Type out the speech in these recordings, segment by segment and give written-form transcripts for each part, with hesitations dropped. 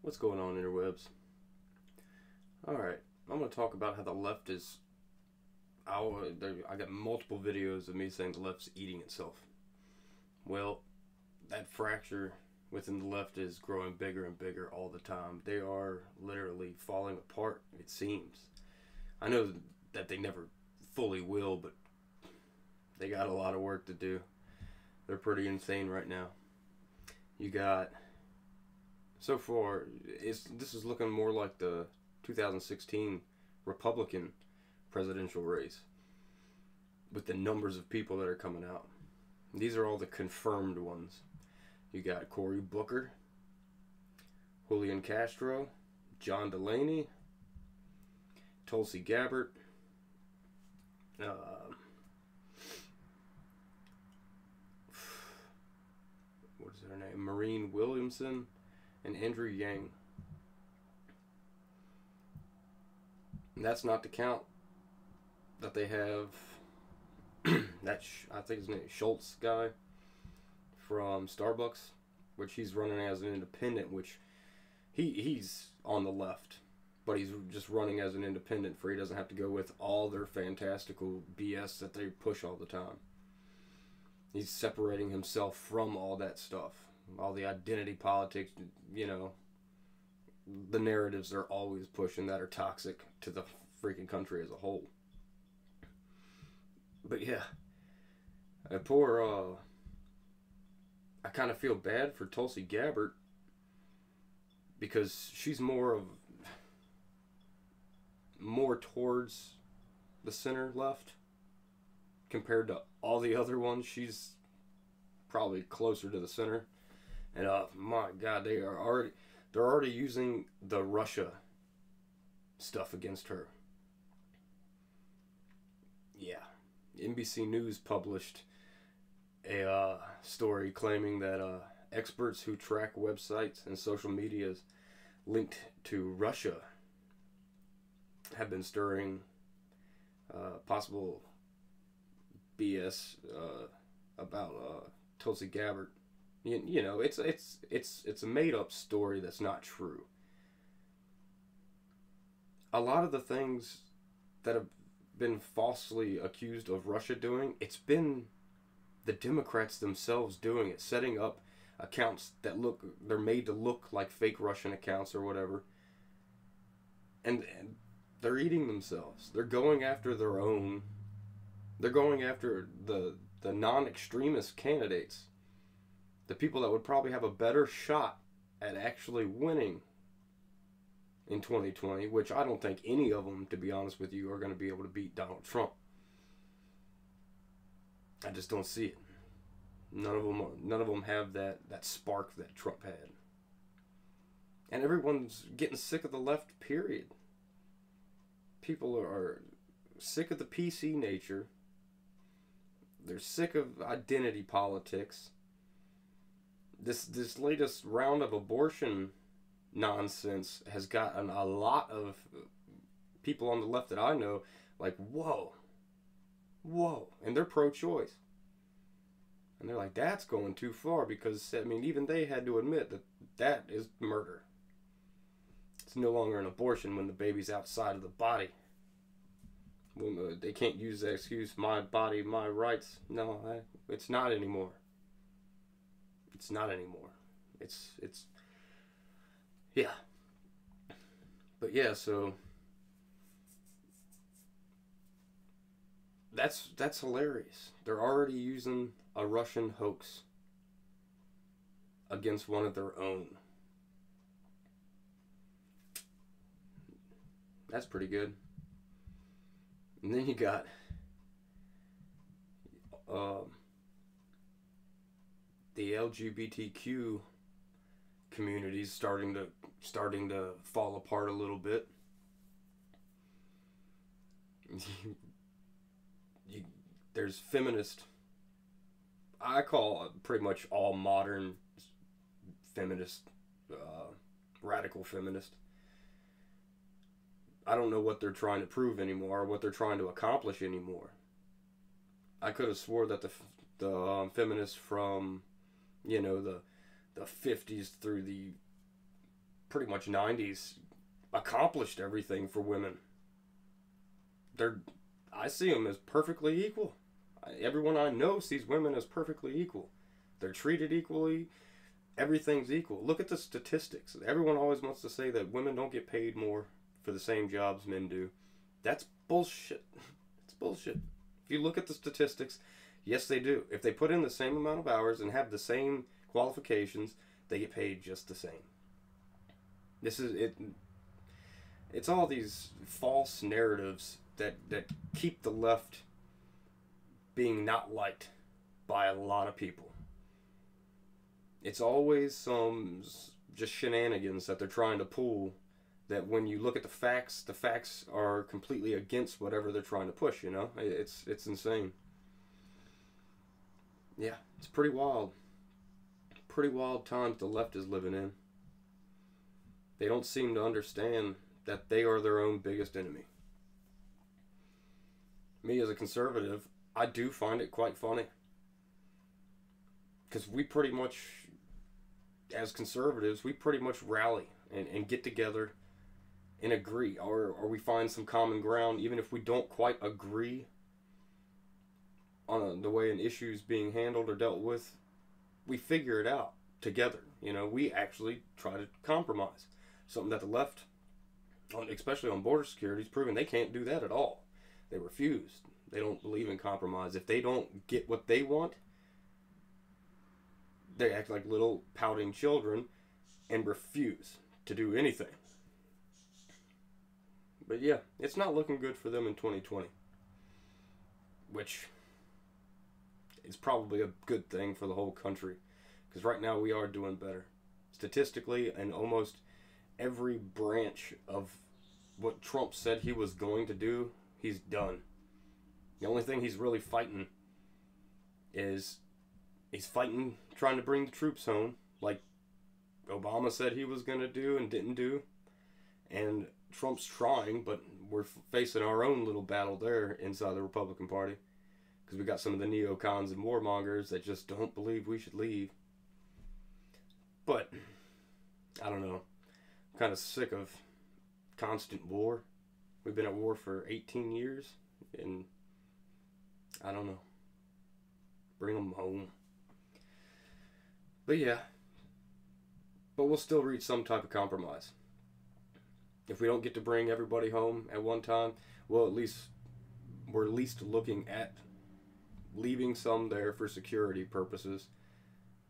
What's going on, interwebs? Alright, I'm going to talk about how the left is. I got multiple videos of me saying the left's eating itself. Well, that fracture within the left is growing bigger and bigger all the time. They are literally falling apart, it seems. I know that they never fully will, but they got a lot of work to do. They're pretty insane right now. You got. So far, this is looking more like the 2016 Republican presidential race with the numbers of people that are coming out. These are all the confirmed ones. You got Cory Booker, Julian Castro, John Delaney, Tulsi Gabbard, what is her name? Maureen Williamson, and Andrew Yang. And that's not to count that they have I think his name is Schultz guy from Starbucks, which he's running as an independent, which he's on the left, but he's just running as an independent for he doesn't have to go with all their fantastical BS that they push all the time. He's separating himself from all that stuff, all the identity politics, the narratives they're always pushing that are toxic to the freaking country as a whole. But yeah, I kind of feel bad for Tulsi Gabbard because she's more towards the center left compared to all the other ones. She's probably closer to the center, and my God, they're already using the Russia stuff against her. Yeah, NBC News published a story claiming that experts who track websites and social medias linked to Russia have been stirring possible BS about Tulsi Gabbard. It's a made up story that's not true. A lot of the things that have been falsely accused of Russia doing, it's been the Democrats themselves doing it, setting up accounts that they're made to look like fake Russian accounts or whatever, and they're eating themselves. They're going after their own. They're going after the non-extremist candidates, the people that would probably have a better shot at actually winning in 2020, which I don't think any of them, to be honest with you, are going to be able to beat Donald Trump. I just don't see it. None of them have that spark that Trump had. And everyone's getting sick of the left, period. People are sick of the PC nature. They're sick of identity politics. This latest round of abortion nonsense has gotten a lot of people on the left that I know like, whoa, and they're pro-choice. And they're like, that's going too far because, even they had to admit that is murder. It's no longer an abortion when the baby's outside of the body. When they can't use that excuse, my body, my rights. No, it's not anymore. It's not anymore. It's yeah. But yeah, so that's hilarious. They're already using a Russian hoax against one of their own. That's pretty good. And then you got the LGBTQ communities starting to fall apart a little bit. There's feminist. I call pretty much all modern feminist, radical feminist. I don't know what they're trying to prove anymore, or what they're trying to accomplish anymore. I could have swore that the feminists from, the 50s through the pretty much 90s accomplished everything for women. I see them as perfectly equal. Everyone I know sees women as perfectly equal. They're treated equally. Everything's equal. Look at the statistics. Everyone always wants to say that women don't get paid more for the same jobs men do. That's bullshit. It's bullshit. If you look at the statistics, yes, they do. If they put in the same amount of hours and have the same qualifications, they get paid just the same. This is it. It's all these false narratives that keep the left being not liked by a lot of people. It's always some just shenanigans that they're trying to pull, that when you look at the facts are completely against whatever they're trying to push, you know? It's insane. Yeah, it's pretty wild. Pretty wild times the left is living in. They don't seem to understand that they are their own biggest enemy. Me as a conservative, I do find it quite funny. Because we pretty much, as conservatives, we pretty much rally and get together and agree. Or we find some common ground, even if we don't quite agree on the way an issue is being handled or dealt with. We figure it out together. You know, we actually try to compromise. Something that the left, especially on border security, is proving they can't do that at all. They refuse. They don't believe in compromise. If they don't get what they want, they act like little pouting children and refuse to do anything. But yeah, it's not looking good for them in 2020. Which is probably a good thing for the whole country. Because right now we are doing better. Statistically, and almost every branch of what Trump said he was going to do, he's done. The only thing he's really fighting is he's fighting trying to bring the troops home, like Obama said he was going to do and didn't do. And Trump's trying, but we're facing our own little battle there inside the Republican Party. Because we got some of the neocons and warmongers that just don't believe we should leave. But, I don't know. I'm kind of sick of constant war. We've been at war for 18 years. And, I don't know. Bring them home. But yeah. But we'll still reach some type of compromise. If we don't get to bring everybody home at one time, well, we're at least looking at leaving some there for security purposes,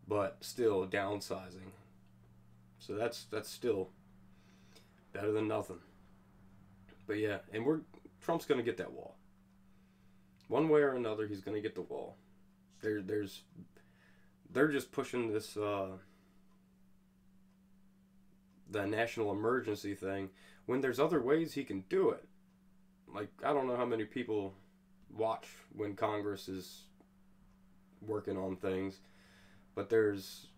but still downsizing. So that's still better than nothing. But yeah, and Trump's gonna get that wall. One way or another, he's gonna get the wall. They're just pushing this the national emergency thing when there's other ways he can do it. Like, I don't know how many people watch when Congress is working on things, but there's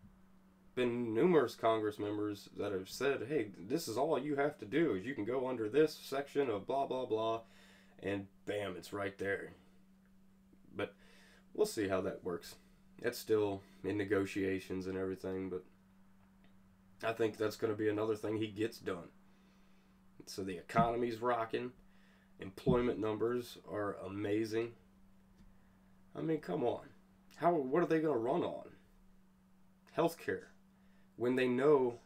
been numerous Congress members that have said, hey, this is all you have to do is you can go under this section of blah blah blah, and bam, it's right there. But we'll see how that works. It's still in negotiations and everything, but I think that's going to be another thing he gets done. So the economy's rocking. Employment numbers are amazing. I mean, come on. What are they going to run on? Healthcare. When they know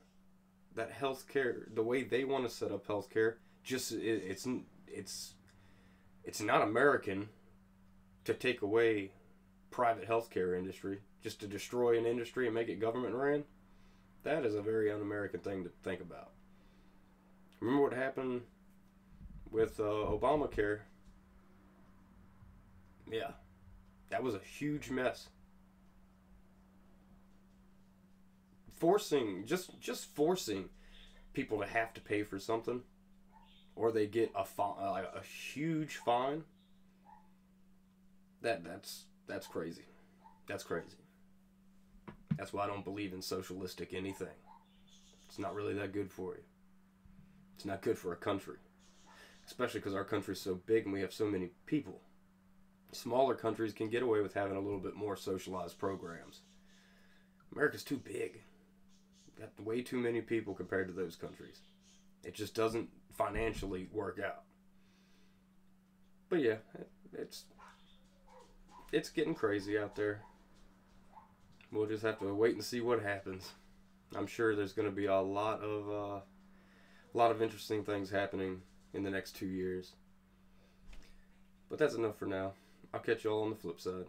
that healthcare, the way they want to set up healthcare, it's not American to take away private healthcare industry, just to destroy an industry and make it government ran. That is a very un-American thing to think about. Remember what happened with Obamacare? Yeah, that was a huge mess. Just forcing people to have to pay for something, or they get a huge fine. That's crazy. That's crazy. That's why I don't believe in socialistic anything. It's not really that good for you. It's not good for a country. Especially because our country's so big and we have so many people. Smaller countries can get away with having a little bit more socialized programs. America's too big. got way too many people compared to those countries. It just doesn't financially work out. But yeah, it's getting crazy out there. We'll just have to wait and see what happens. I'm sure there's going to be a lot of interesting things happening in the next 2 years. But that's enough for now. I'll catch y'all on the flip side.